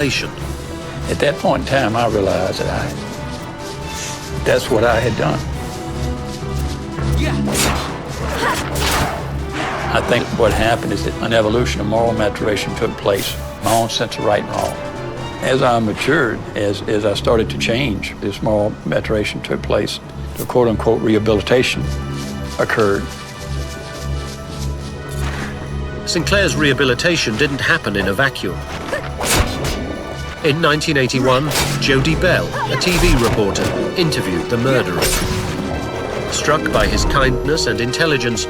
At that point in time, I realized that that's what I had done. I think what happened is that an evolution of moral maturation took place, my own sense of right and wrong. As I matured, as I started to change, this moral maturation took place. The quote-unquote rehabilitation occurred. Sinclair's rehabilitation didn't happen in a vacuum. In 1981, Jodie Bell, a TV reporter, interviewed the murderer. Struck by his kindness and intelligence,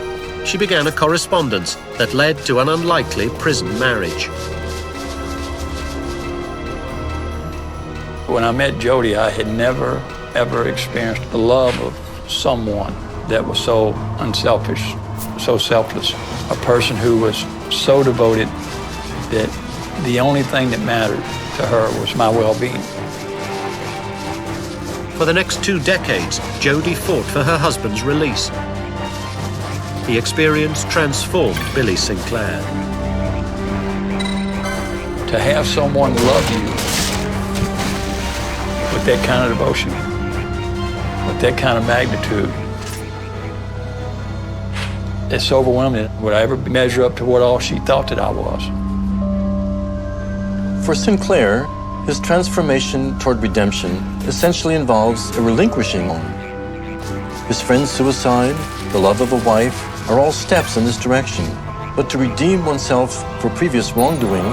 she began a correspondence that led to an unlikely prison marriage. When I met Jodie, I had never, ever experienced the love of someone that was so unselfish, so selfless. A person who was so devoted that the only thing that mattered to her was my well-being. For the next 2 decades, Jodie fought for her husband's release. The experience transformed Billy Sinclair. To have someone love you with that kind of devotion, with that kind of magnitude, it's overwhelming. Would I ever measure up to what all she thought that I was? For Sinclair, his transformation toward redemption essentially involves a relinquishing on. His friend's suicide, the love of a wife, are all steps in this direction. But to redeem oneself for previous wrongdoing,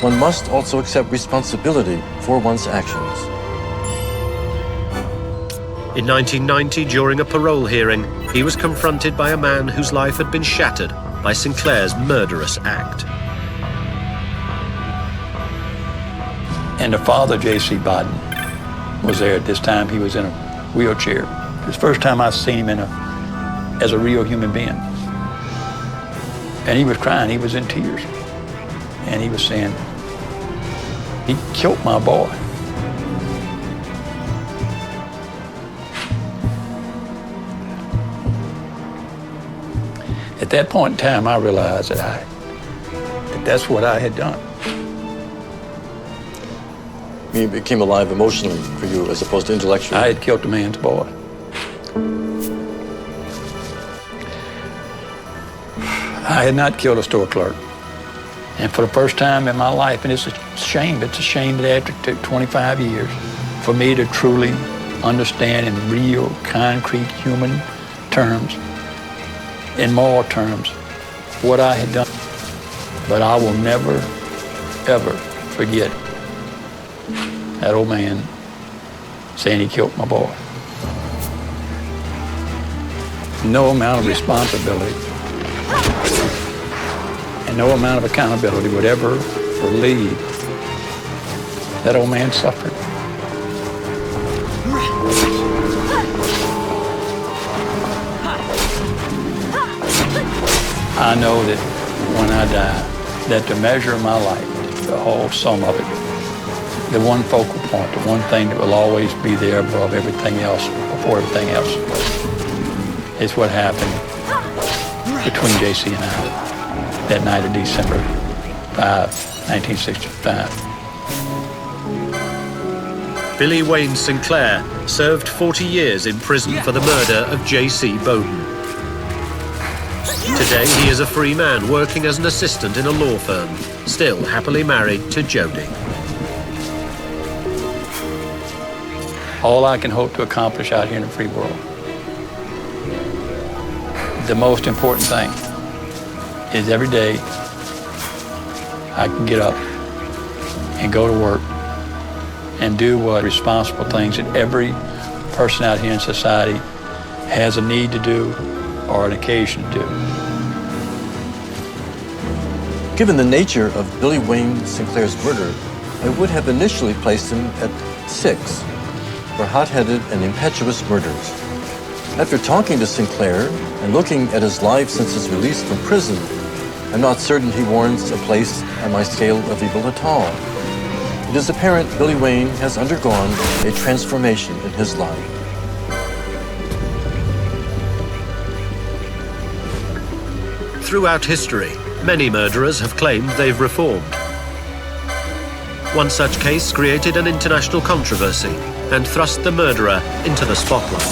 one must also accept responsibility for one's actions. In 1990, during a parole hearing, he was confronted by a man whose life had been shattered by Sinclair's murderous act. And the father, J.C. Biden, was there at this time. He was in a wheelchair. It was the first time I seen him as a real human being. And he was crying, he was in tears. And he was saying, he killed my boy. At that point in time, I realized that that's what I had done. He became alive emotionally for you as opposed to intellectually. I had killed a man's boy. I had not killed a store clerk. And for the first time in my life, and it's a shame that after 25 years, for me to truly understand in real, concrete, human terms, in moral terms, what I had done. But I will never, ever forget that old man saying he killed my boy. No amount of responsibility and no amount of accountability would ever relieve that old man's suffering. I know that when I die, that the measure of my life, the whole sum of it, the one focal point, the one thing that will always be there above everything else, before everything else, is what happened between J.C. and I that night of December 5, 1965. Billy Wayne Sinclair served 40 years in prison for the murder of J.C. Bowden. Today, he is a free man working as an assistant in a law firm, still happily married to Jodie. All I can hope to accomplish out here in the free world, the most important thing is every day I can get up and go to work and do what responsible things that every person out here in society has a need to do or an occasion to do. Given the nature of Billy Wayne Sinclair's murder, I would have initially placed him at 6 for hot-headed and impetuous murders. After talking to Sinclair and looking at his life since his release from prison, I'm not certain he warrants a place on my scale of evil at all. It is apparent Billy Wayne has undergone a transformation in his life. Throughout history, many murderers have claimed they've reformed. One such case created an international controversy and thrust the murderer into the spotlight.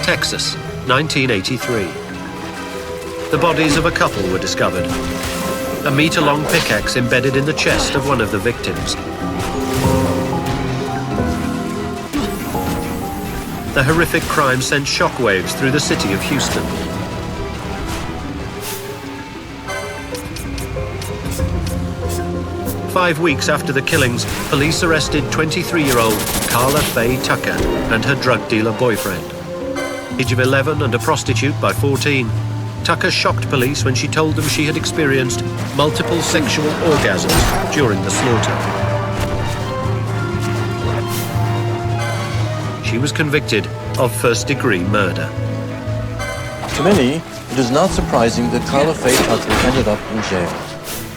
Texas, 1983. The bodies of a couple were discovered. A meter-long pickaxe embedded in the chest of one of the victims. The horrific crime sent shockwaves through the city of Houston. Five weeks after the killings, police arrested 23-year-old Carla Faye Tucker and her drug dealer boyfriend. Age of 11 and a prostitute by 14, Tucker shocked police when she told them she had experienced multiple sexual orgasms during the slaughter. She was convicted of first-degree murder. To many, it is not surprising that Carla Faye Tucker ended up in jail.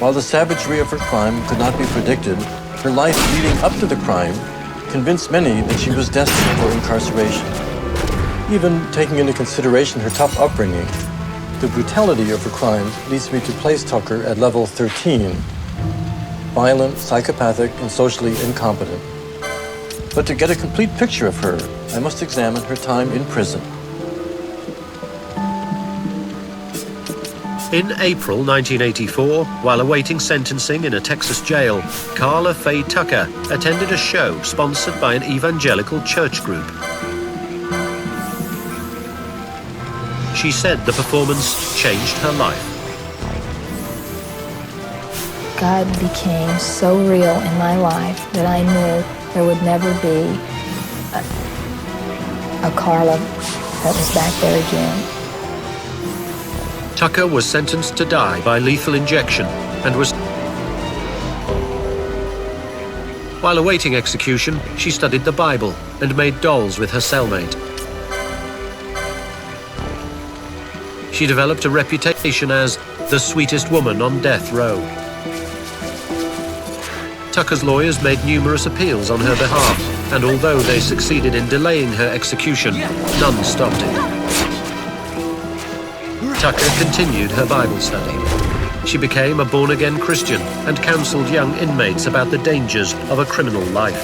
While the savagery of her crime could not be predicted, her life leading up to the crime convinced many that she was destined for incarceration. Even taking into consideration her tough upbringing, the brutality of her crime leads me to place Tucker at level 13, violent, psychopathic, and socially incompetent. But to get a complete picture of her, I must examine her time in prison. In April 1984, while awaiting sentencing in a Texas jail, Carla Faye Tucker attended a show sponsored by an evangelical church group. She said the performance changed her life. God became so real in my life that I knew there would never be a Carla that was back there again. Tucker was sentenced to die by lethal injection and was... While awaiting execution, she studied the Bible and made dolls with her cellmate. She developed a reputation as the sweetest woman on death row. Tucker's lawyers made numerous appeals on her behalf, and although they succeeded in delaying her execution, none stopped it. Tucker continued her Bible study. She became a born-again Christian and counseled young inmates about the dangers of a criminal life.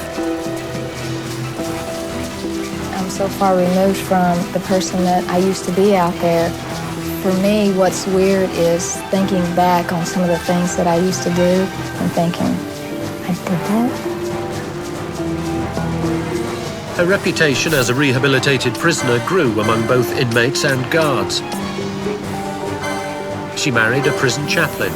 I'm so far removed from the person that I used to be out there. For me, what's weird is thinking back on some of the things that I used to do and thinking, I did that? Her reputation as a rehabilitated prisoner grew among both inmates and guards. She married a prison chaplain.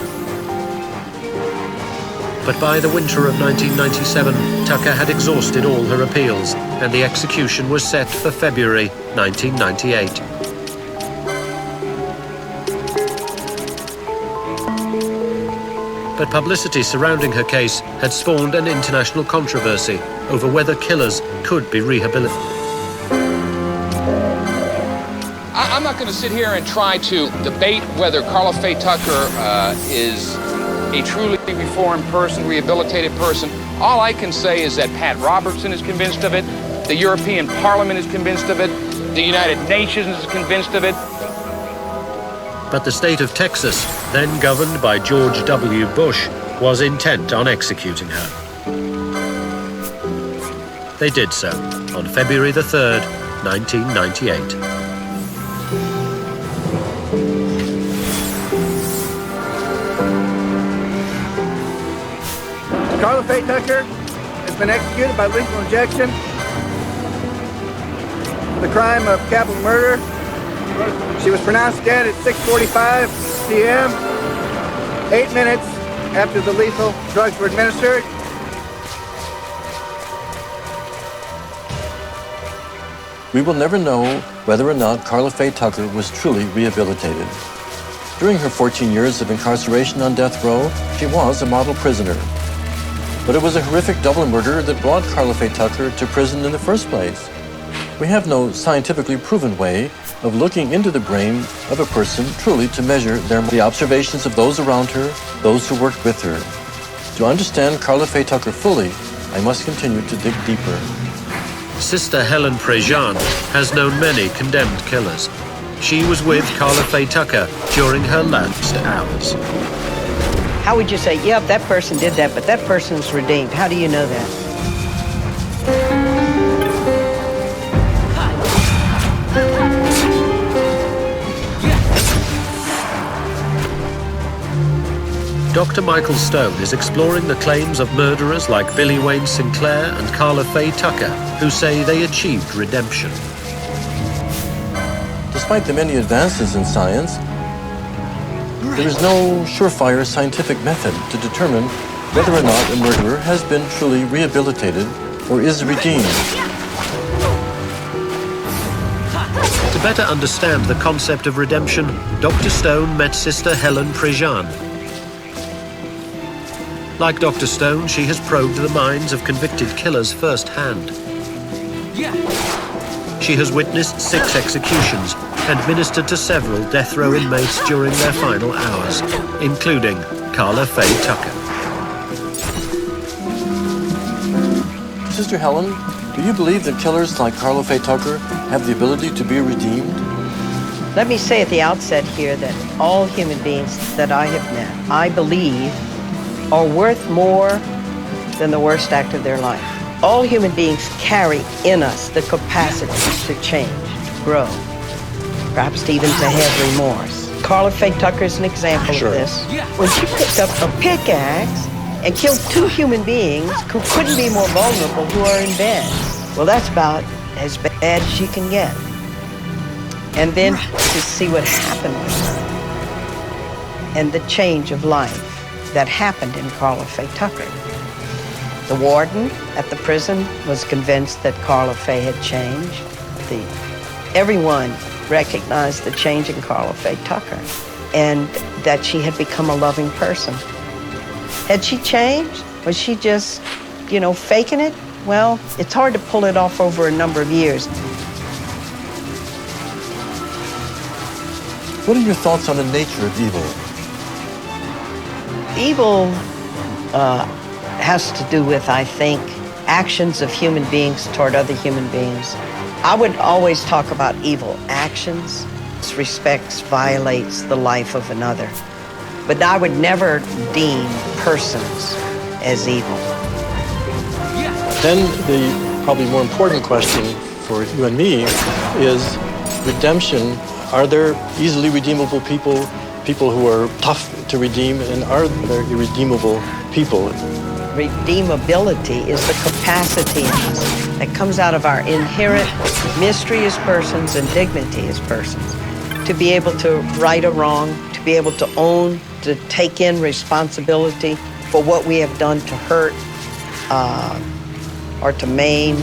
But by the winter of 1997, Tucker had exhausted all her appeals, and the execution was set for February 1998. But publicity surrounding her case had spawned an international controversy over whether killers could be rehabilitated. I'm not going to sit here and try to debate whether Carla Faye Tucker is a truly reformed person, rehabilitated person. All I can say is that Pat Robertson is convinced of it, the European Parliament is convinced of it, the United Nations is convinced of it. But the state of Texas, then governed by George W. Bush, was intent on executing her. They did so on February the 3rd, 1998. Carla Faye Tucker has been executed by lethal injection for the crime of capital murder. She was pronounced dead at 6:45 p.m., 8 minutes after the lethal drugs were administered. We will never know whether or not Carla Faye Tucker was truly rehabilitated. During her 14 years of incarceration on death row, she was a model prisoner. But it was a horrific double murder that brought Carla Faye Tucker to prison in the first place. We have no scientifically proven way of looking into the brain of a person truly to measure the observations of those around her, those who worked with her. To understand Carla Faye Tucker fully, I must continue to dig deeper. Sister Helen Prejean has known many condemned killers. She was with Carla Faye Tucker during her last hours. How would you say, yep, that person did that, but that person's redeemed? How do you know that? Dr. Michael Stone is exploring the claims of murderers like Billy Wayne Sinclair and Carla Faye Tucker, who say they achieved redemption. Despite the many advances in science, there is no surefire scientific method to determine whether or not a murderer has been truly rehabilitated or is redeemed. To better understand the concept of redemption, Dr. Stone met Sister Helen Prejean. Like Dr. Stone, she has probed the minds of convicted killers firsthand. She has witnessed 6 executions and ministered to several death row inmates during their final hours, including Carla Faye Tucker. Sister Helen, do you believe that killers like Carla Faye Tucker have the ability to be redeemed? Let me say at the outset here that all human beings that I have met, I believe, are worth more than the worst act of their life. All human beings carry in us the capacity to change, to grow, perhaps even to have remorse. Carla Faye Tucker is an example of this. When she picked up a pickaxe and killed 2 human beings who couldn't be more vulnerable, who are in bed. Well, that's about as bad as she can get. And then to see what happened with her and the change of life that happened in Carla Faye Tucker. The warden at the prison was convinced that Carla Faye had changed. Everyone recognized the change in Carla Faye Tucker and that she had become a loving person. Had she changed? Was she just, faking it? Well, it's hard to pull it off over a number of years. What are your thoughts on the nature of evil? Evil has to do with, I think, actions of human beings toward other human beings. I would always talk about evil actions. Disrespects, violates the life of another. But I would never deem persons as evil. Then the probably more important question for you and me is redemption. Are there easily redeemable people, people who are tough to redeem, and are there irredeemable people? Redeemability is the capacity in us that comes out of our inherent mystery as persons and dignity as persons. To be able to right a wrong, to be able to own, to take in responsibility for what we have done to hurt or to maim.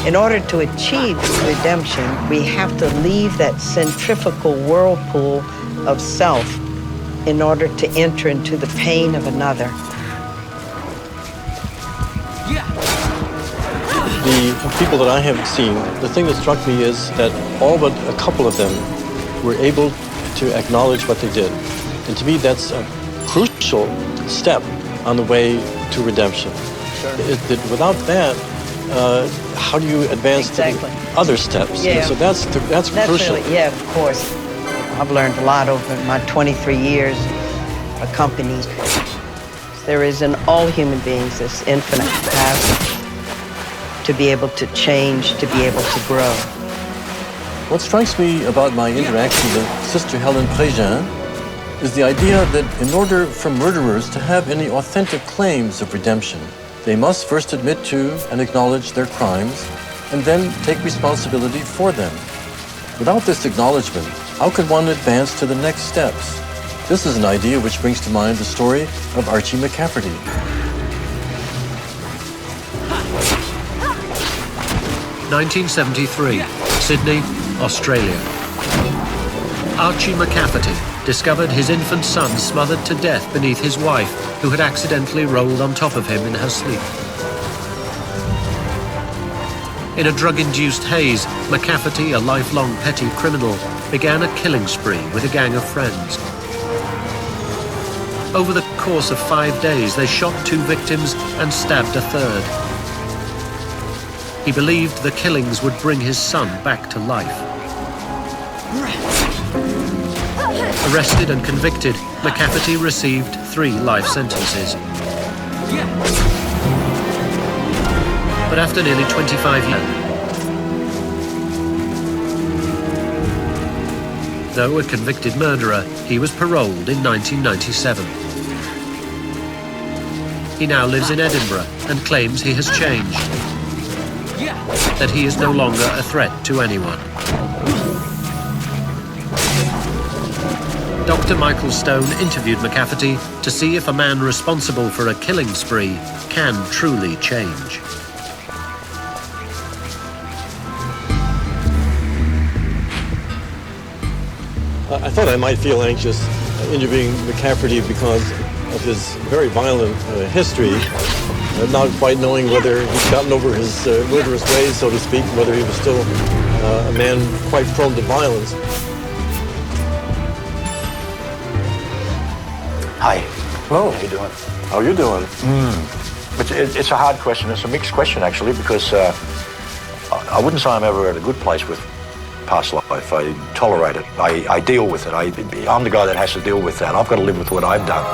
In order to achieve redemption, we have to leave that centrifugal whirlpool of self in order to enter into the pain of another. The people that I have seen, the thing that struck me is that all but a couple of them were able to acknowledge what they did. And to me, that's a crucial step on the way to redemption. Sure. Without that, how do you advance to the other steps? Yeah. So that's crucial. Really, yeah, of course. I've learned a lot over my 23 years of companies. There is in all human beings this infinite capacity to be able to change, to be able to grow. What strikes me about my interaction with Sister Helen Prejean is the idea that in order for murderers to have any authentic claims of redemption, they must first admit to and acknowledge their crimes and then take responsibility for them. Without this acknowledgement, how could one advance to the next steps? This is an idea which brings to mind the story of Archie McCafferty. 1973, Sydney, Australia. Archie McCafferty discovered his infant son smothered to death beneath his wife, who had accidentally rolled on top of him in her sleep. In a drug-induced haze, McCafferty, a lifelong petty criminal, began a killing spree with a gang of friends. Over the course of 5 days, they shot 2 victims and stabbed a third. He believed the killings would bring his son back to life. Arrested and convicted, McCafferty received 3 life sentences. But after nearly 25 years, though a convicted murderer, he was paroled in 1997. He now lives in Edinburgh and claims he has changed, that he is no longer a threat to anyone. Dr. Michael Stone interviewed McCafferty to see if a man responsible for a killing spree can truly change. I thought I might feel anxious interviewing McCafferty because of his very violent history, not quite knowing whether he'd gotten over his murderous ways, so to speak, whether he was still a man quite prone to violence. Hi. Hello. How you doing? How are you doing? It's a hard question. It's a mixed question, actually, because I wouldn't say I'm ever at a good place with past life. I tolerate it. I deal with it. I'm the guy that has to deal with that. I've got to live with what I've done.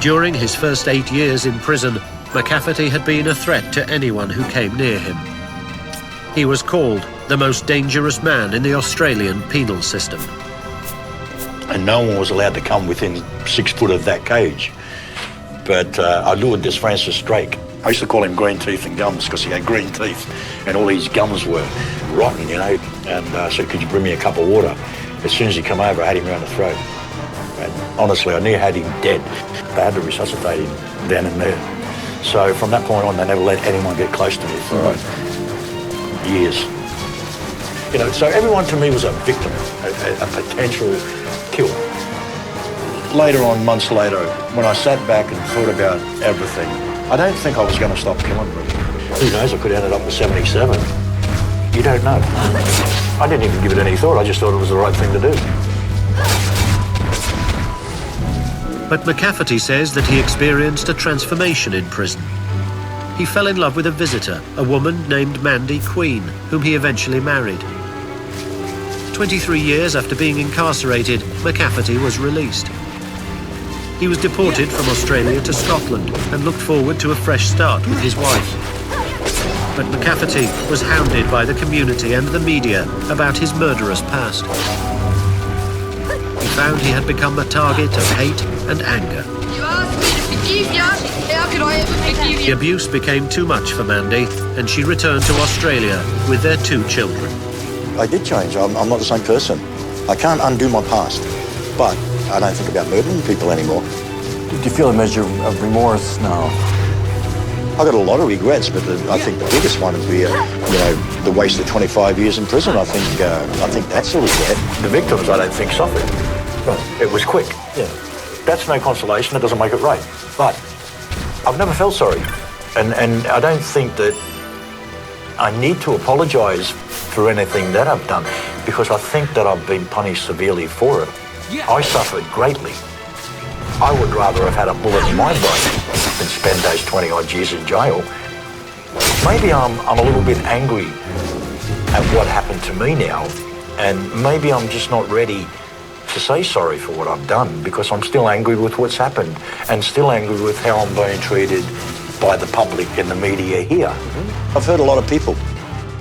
During his first 8 years in prison, McCafferty had been a threat to anyone who came near him. He was called the most dangerous man in the Australian penal system. And no one was allowed to come within 6 foot of that cage. But I lured this Francis Drake. I used to call him green teeth and gums because he had green teeth and all these gums were rotten, you know. And I said, could you bring me a cup of water? As soon as he come over, I had him around the throat. And honestly, I near had him dead. They had to resuscitate him then and there. So from that point on, they never let anyone get close to me for years. You know, so everyone to me was a victim, a potential kill. Later on, months later, when I sat back and thought about everything, I don't think I was going to stop killing them. Who knows, I could have ended up with 77. You don't know. I didn't even give it any thought, I just thought it was the right thing to do. But McCafferty says that he experienced a transformation in prison. He fell in love with a visitor, a woman named Mandy Queen, whom he eventually married. 23 years after being incarcerated, McCafferty was released. He was deported from Australia to Scotland and looked forward to a fresh start with his wife. But McCafferty was hounded by the community and the media about his murderous past. He found he had become a target of hate and anger. You asked me to forgive you. How could I ever forgive The you? abuse became too much for Mandy, and she returned to Australia with their 2 children. I did change. I'm not the same person. I can't undo my past, but I don't think about murdering people anymore. Do you feel a measure of remorse now? I got a lot of regrets, but I think the biggest one would be, the waste of 25 years in prison. I think that's a regret. The victims, I don't think, suffered. Right. It was quick. Yeah. That's no consolation. It doesn't make it right. But I've never felt sorry, and I don't think that I need to apologise for anything that I've done, because I think that I've been punished severely for it. I suffered greatly. I would rather have had a bullet in my brain than spend those 20-odd years in jail. Maybe I'm a little bit angry at what happened to me now, and maybe I'm just not ready to say sorry for what I've done, because I'm still angry with what's happened and still angry with how I'm being treated by the public and the media here. I've hurt a lot of people,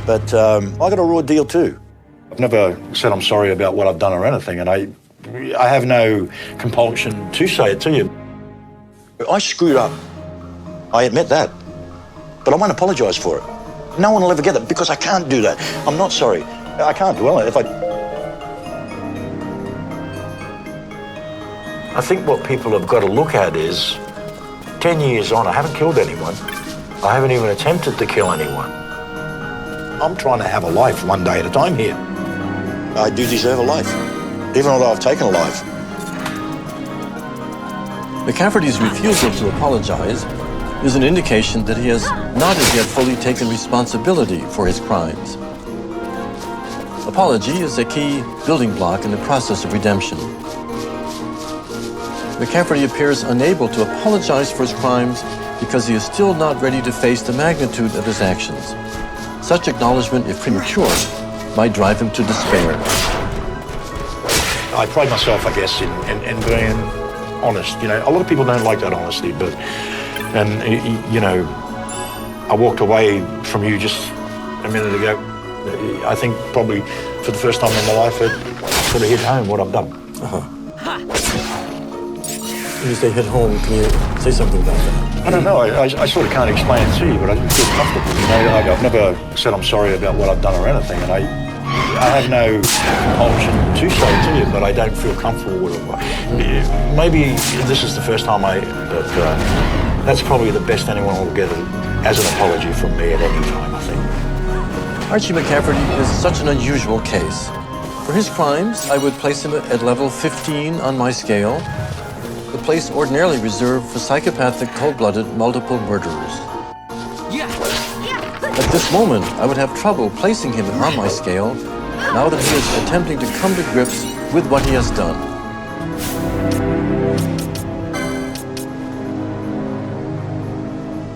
but I got a raw deal too. I've never said I'm sorry about what I've done or anything, and I have no compulsion to say it to you. I screwed up. I admit that. But I won't apologise for it. No one will ever get it, because I can't do that. I'm not sorry. I can't dwell on it. I think what people have got to look at is, 10 years on, I haven't killed anyone. I haven't even attempted to kill anyone. I'm trying to have a life one day at a time here. I do deserve a life, even although I've taken a life. McCafferty's refusal to apologize is an indication that he has not as yet fully taken responsibility for his crimes. Apology is a key building block in the process of redemption. McCafferty appears unable to apologize for his crimes because he is still not ready to face the magnitude of his actions. Such acknowledgement, if premature, might drive him to despair. I pride myself, I guess, in being honest. You know, a lot of people don't like that honesty, but, you know, I walked away from you just a minute ago. I think probably for the first time in my life, it sort of hit home what I've done. When you say hit home, can you say something about that? I don't know. I sort of can't explain it to you, but I didn't feel comfortable. You know, I've never said I'm sorry about what I've done or anything, and I have no option to say it to you, but I don't feel comfortable with it. Maybe this is the first time but that's probably the best anyone will get as an apology from me at any time, I think. Archie McCafferty is such an unusual case. For his crimes, I would place him at level 15 on my scale, the place ordinarily reserved for psychopathic, cold-blooded, multiple murderers. At this moment, I would have trouble placing him on my scale now that he is attempting to come to grips with what he has done.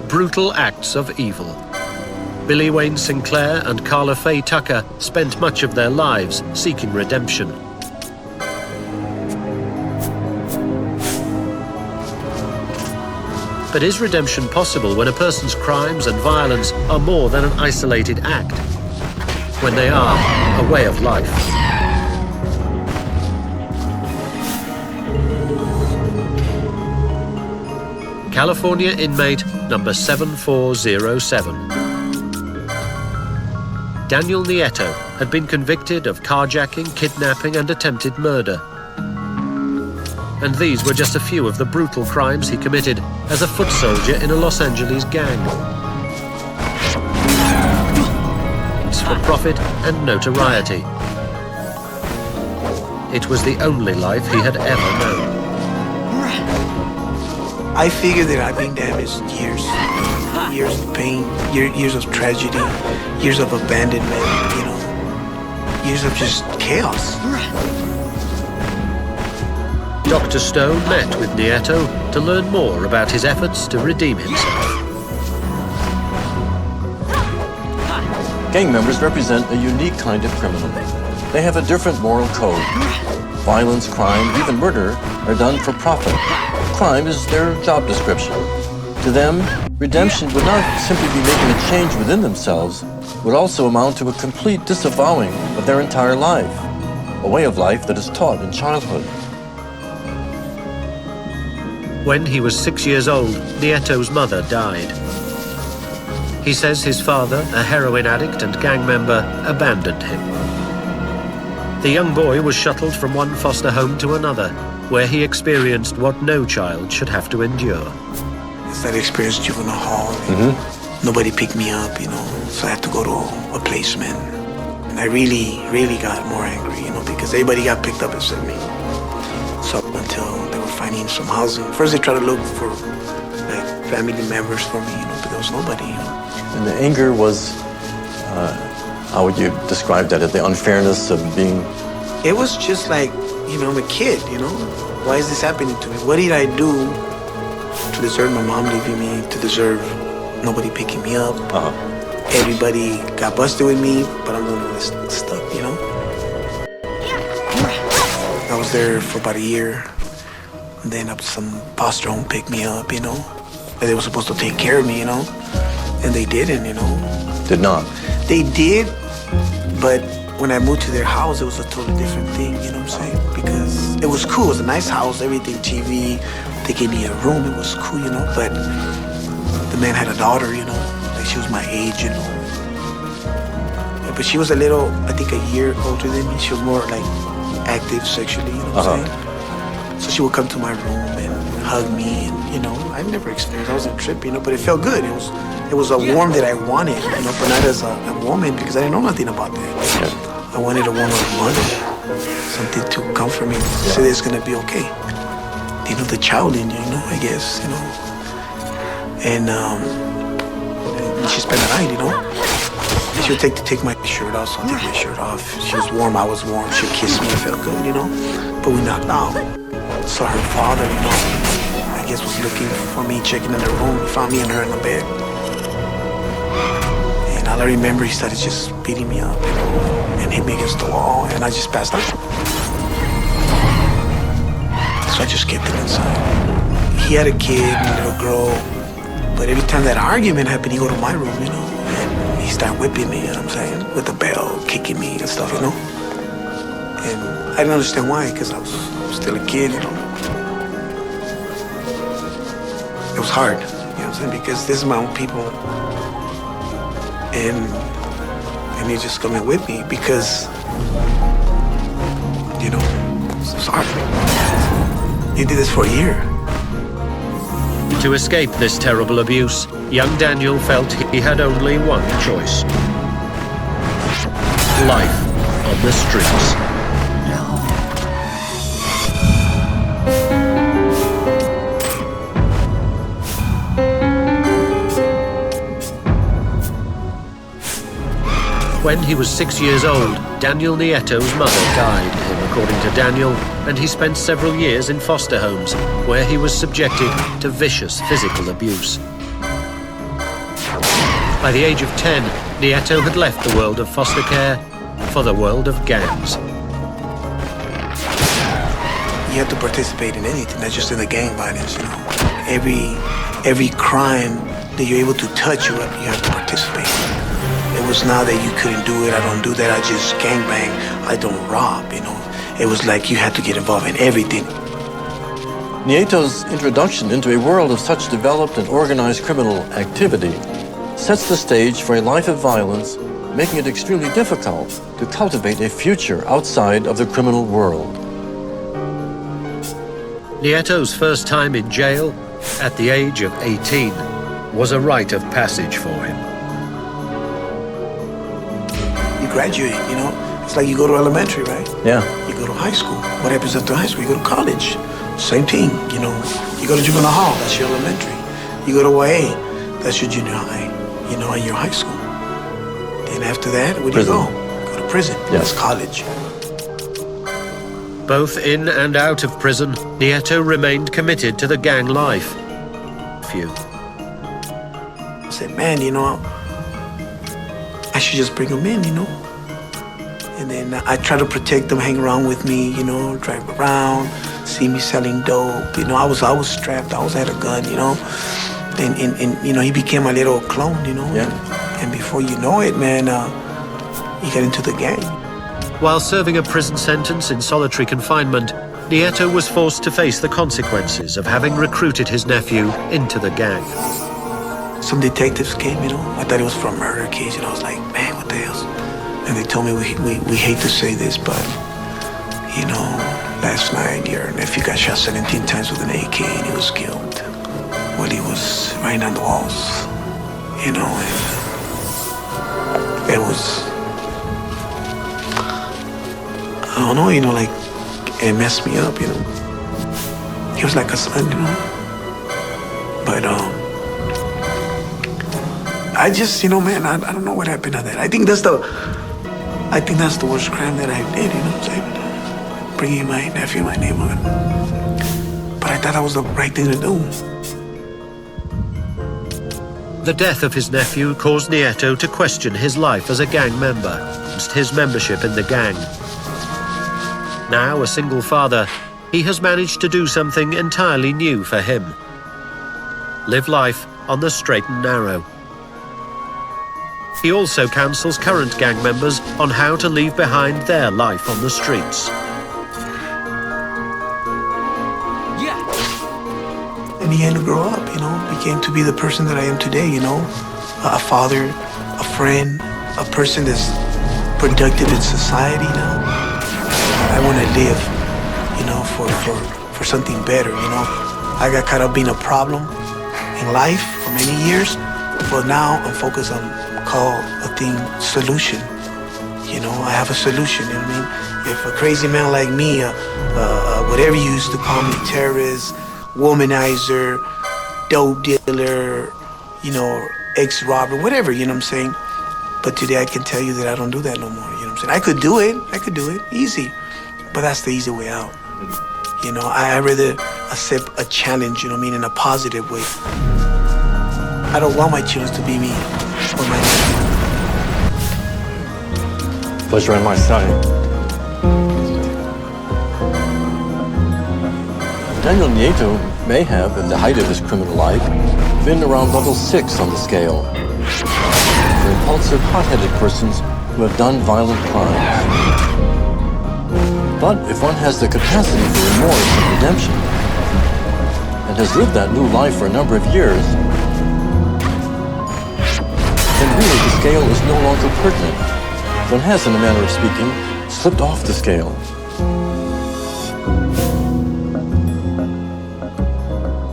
Brutal acts of evil. Billy Wayne Sinclair and Carla Faye Tucker spent much of their lives seeking redemption. But is redemption possible when a person's crimes and violence are more than an isolated act? When they are a way of life? California inmate number 7407. Daniel Nieto had been convicted of carjacking, kidnapping, and attempted murder. And these were just a few of the brutal crimes he committed as a foot soldier in a Los Angeles gang. It's for profit and notoriety. It was the only life he had ever known. I figured that I've been damaged years of pain, years of tragedy, years of abandonment, you know, years of just chaos. Dr. Stone met with Nieto to learn more about his efforts to redeem himself. Gang members represent a unique kind of criminal. They have a different moral code. Violence, crime, even murder are done for profit. Crime is their job description. To them, redemption would not simply be making a change within themselves, would also amount to a complete disavowing of their entire life, a way of life that is taught in childhood. When he was 6 years old, Nieto's mother died. He says his father, a heroin addict and gang member, abandoned him. The young boy was shuttled from one foster home to another, where he experienced what no child should have to endure. I started experiencing juvenile hall. Nobody picked me up, you know, so I had to go to a placement. And I really, really got more angry, you know, because everybody got picked up except me. So until they were finding some housing. First they tried to look for like family members for me, you know, but there was nobody, you know. And the anger was, how would you describe that? The unfairness of being... It was just like, you know, I'm a kid, you know. Why is this happening to me? What did I do to deserve my mom leaving me, to deserve nobody picking me up? Everybody got busted with me, but I'm doing this stuff, you know? I was there for about a year. And then some foster home picked me up, you know? And they were supposed to take care of me, you know? And they didn't, you know? Did not? They did, but when I moved to their house, it was a totally different thing, you know what I'm saying? Because it was cool, it was a nice house, everything, TV. They gave me a room, it was cool, you know? But the man had a daughter, you know? Like she was my age, you know? But she was a little, I think a year older than me. She was more like active sexually, you know what I'm saying? So she would come to my room and hug me, and you know, I never experienced. I wasn't tripping, you know, but it felt good. It was a warmth that I wanted, you know, but not as a woman because I didn't know nothing about that. I wanted a warm mother, something to comfort me, say it's gonna be okay. You know, the child in you, you know, I guess, you know. And she spent the night, you know. And she would take my shirt off, so I'd take my shirt off. She was warm, I was warm. She'd kiss me, it felt good, you know. But we knocked out. So her father, you know, I guess was looking for me, checking in the room. He found me and her in the bed. And all I remember, he started just beating me up, you know, and hit me against the wall, and I just passed out. So I just kept it inside. He had a kid and a little girl, but every time that argument happened, he'd go to my room, you know, and he started whipping me, you know what I'm saying, with the bell, kicking me and stuff, you know. And I didn't understand why, because I was still a kid, you know. It was hard, you know what I'm saying, because this is my own people. And he just coming with me because, you know, it's hard. He did this for a year. To escape this terrible abuse, young Daniel felt he had only one choice: life on the streets. When he was 6 years old, Daniel Nieto's mother died, according to Daniel, and he spent several years in foster homes, where he was subjected to vicious physical abuse. By the age of 10, Nieto had left the world of foster care for the world of gangs. You have to participate in anything, not just in the gang violence, you know. Every crime that you're able to touch, you have to participate. It was not that you couldn't do it, I don't do that, I just gangbang, I don't rob, you know. It was like you had to get involved in everything. Nieto's introduction into a world of such developed and organized criminal activity sets the stage for a life of violence, making it extremely difficult to cultivate a future outside of the criminal world. Nieto's first time in jail, at the age of 18, was a rite of passage for him. You graduate, you know? It's like you go to elementary, right? Yeah. You go to high school. What happens after high school? You go to college. Same thing, you know. You go to juvenile hall, that's your elementary. You go to YA, that's your junior high, you know, and your high school. Then after that, where do you go? Go to prison. Yes. That's college. Both in and out of prison, Nieto remained committed to the gang life. I said, man, you know, I should just bring them in, you know. And then I try to protect them, hang around with me, you know, drive around, see me selling dope. You know, I was strapped, I always had a gun, you know. And you know, he became my little clone, you know. Yeah. And before you know it, man, he got into the gang. While serving a prison sentence in solitary confinement, Nieto was forced to face the consequences of having recruited his nephew into the gang. Some detectives came, you know. I thought it was for a murder case, and I was like, man, what the hell? And they told me, we hate to say this, but, you know, last night your nephew got shot 17 times with an AK and he was killed while he was writing on the walls, you know, and it was, I don't know, you know, like, it messed me up, you know. He was like a son, you know. But, I just, you know, man, I don't know what happened to that. I think that's the worst crime that I did, you know what I'm saying? Bringing my nephew in my neighborhood. But I thought that was the right thing to do. The death of his nephew caused Nieto to question his life as a gang member, and his membership in the gang. Now a single father, he has managed to do something entirely new for him. Live life on the straight and narrow. He also counsels current gang members on how to leave behind their life on the streets. And began to grow up, you know, became to be the person that I am today, you know, a father, a friend, a person that's productive in society now. I want to live, you know, for something better, you know. I got caught up being a problem in life for many years, but now I'm focused on call a thing solution. You know, I have a solution, you know what I mean? If a crazy man like me, whatever you used to call me, terrorist, womanizer, dope dealer, you know, ex-robber, whatever, you know what I'm saying? But today I can tell you that I don't do that no more, you know what I'm saying? I could do it, easy. But that's the easy way out. You know, I rather accept a challenge, you know what I mean, in a positive way. I don't want my children to be me or my nephew. Pleasure on my side. Daniel Nieto may have, at the height of his criminal life, been around level 6 on the scale. For impulsive, hot-headed persons who have done violent crimes. But if one has the capacity for remorse and redemption, and has lived that new life for a number of years, then really the scale is no longer pertinent. One has, in a manner of speaking, slipped off the scale.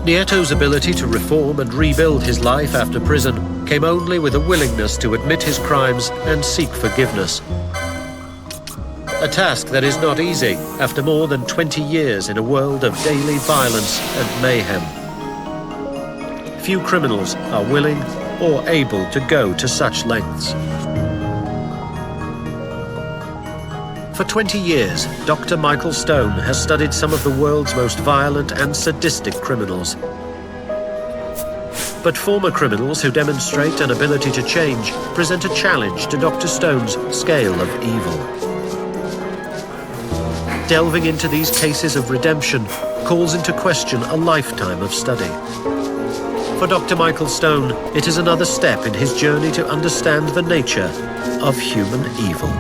Nieto's ability to reform and rebuild his life after prison came only with a willingness to admit his crimes and seek forgiveness. A task that is not easy after more than 20 years in a world of daily violence and mayhem. Few criminals are willing or able to go to such lengths. For 20 years, Dr. Michael Stone has studied some of the world's most violent and sadistic criminals. But former criminals who demonstrate an ability to change present a challenge to Dr. Stone's scale of evil. Delving into these cases of redemption calls into question a lifetime of study. For Dr. Michael Stone, it is another step in his journey to understand the nature of human evil.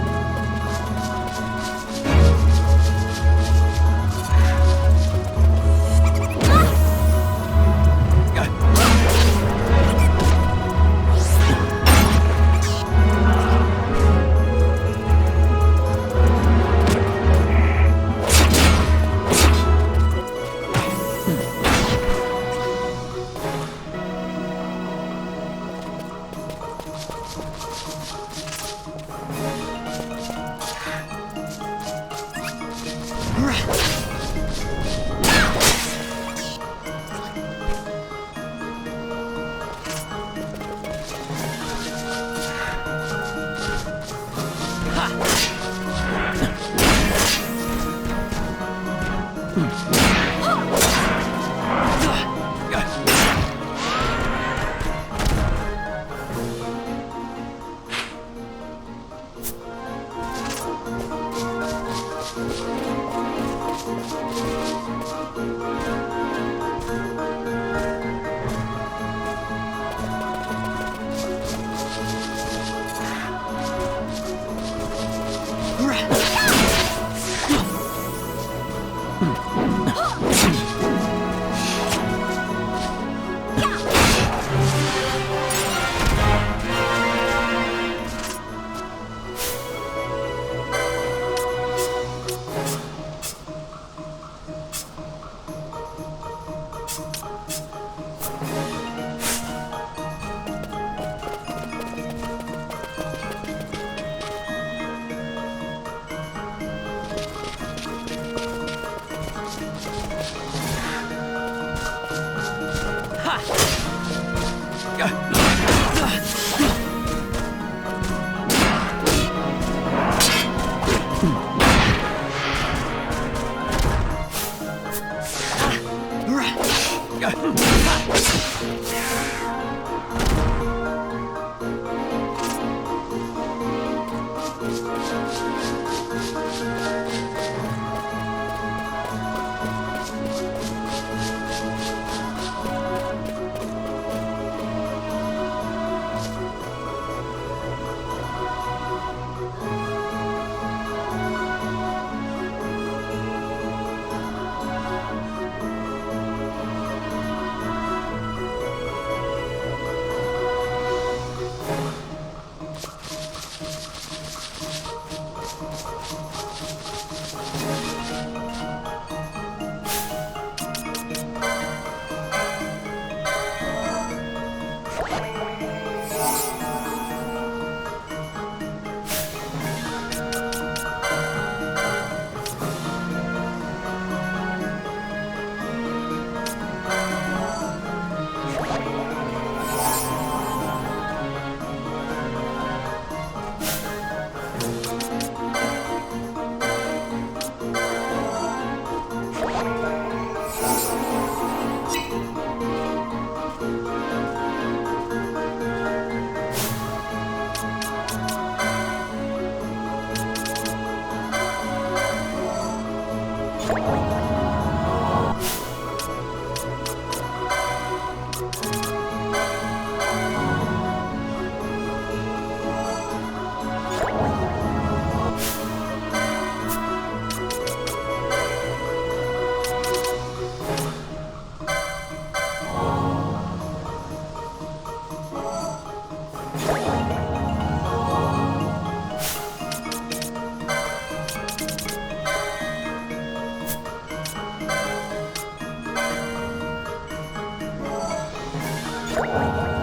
Bye.